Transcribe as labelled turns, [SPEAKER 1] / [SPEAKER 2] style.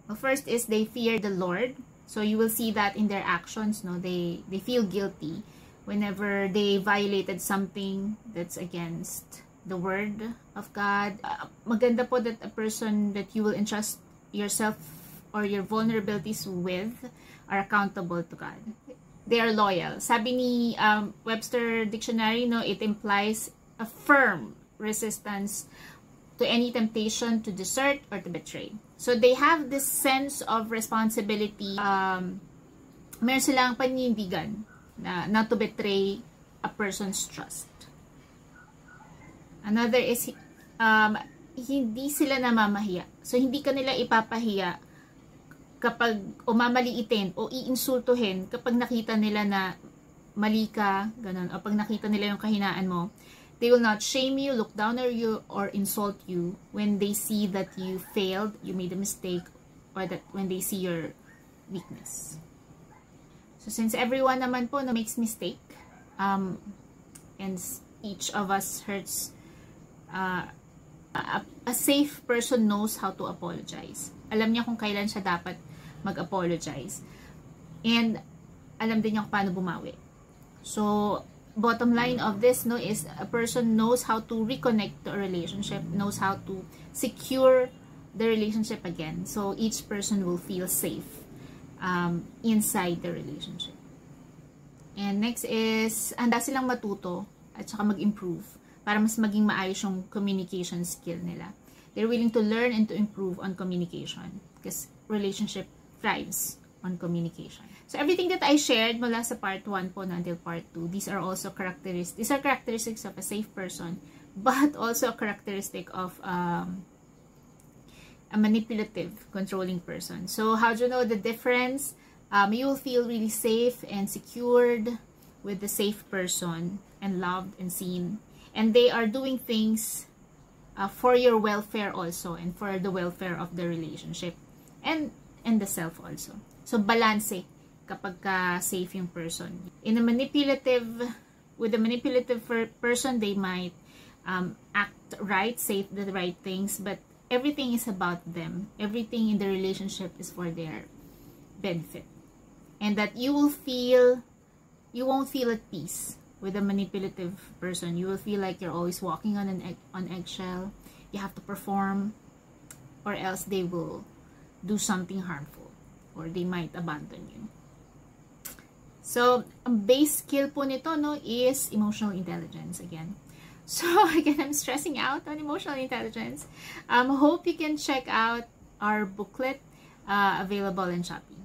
[SPEAKER 1] Well, first is they fear the Lord. So you will see that in their actions, no? They feel guilty whenever they violated something that's against the word of God. Maganda po that a person that you will entrust yourself or your vulnerabilities with are accountable to God. They are loyal. Sabi ni Webster Dictionary, no, it implies a firm resistance to any temptation to desert or to betray. So they have this sense of responsibility. Meron silang paninindigan na not to betray a person's trust. Another is hindi sila namamahiya. So hindi kanila ipapahiya kapag mamaliitin o iinsultuhin kapag nakita nila na mali ka, ganun, o pag nakita nila yung kahinaan mo. They will not shame you, look down on you, or insult you when they see that you failed, you made a mistake, or that when they see your weakness. So since everyone naman po na makes mistake, and each of us hurts, a safe person knows how to apologize. Alam niya kung kailan siya dapat mag-apologize. And alam din niya kung paano bumawi. So, bottom line of this, no, is a person knows how to reconnect to a relationship, knows how to secure the relationship again. So, each person will feel safe inside the relationship. And next is, handa silang matuto at saka mag-improve para mas maging maayos yung communication skill nila. They're willing to learn and to improve on communication because relationship thrives on communication. So everything that I shared mula sa part 1 po until part 2, these are characteristics of a safe person, but also a characteristic of a manipulative, controlling person. So how do you know the difference? You will feel really safe and secured with the safe person and loved and seen. And they are doing things for your welfare also and for the welfare of the relationship and the self also. So balance kapag safe yung person. With a manipulative person, they might act right, say the right things, but everything is about them. Everything in the relationship is for their benefit. And that you won't feel at peace with a manipulative person. You will feel like you're always walking on eggshell. You have to perform, or else they will do something harmful, or they might abandon you. So, ang base skill po nito, no, is emotional intelligence again. So, again, I'm stressing out on emotional intelligence. Hope you can check out our booklet available in Shopee.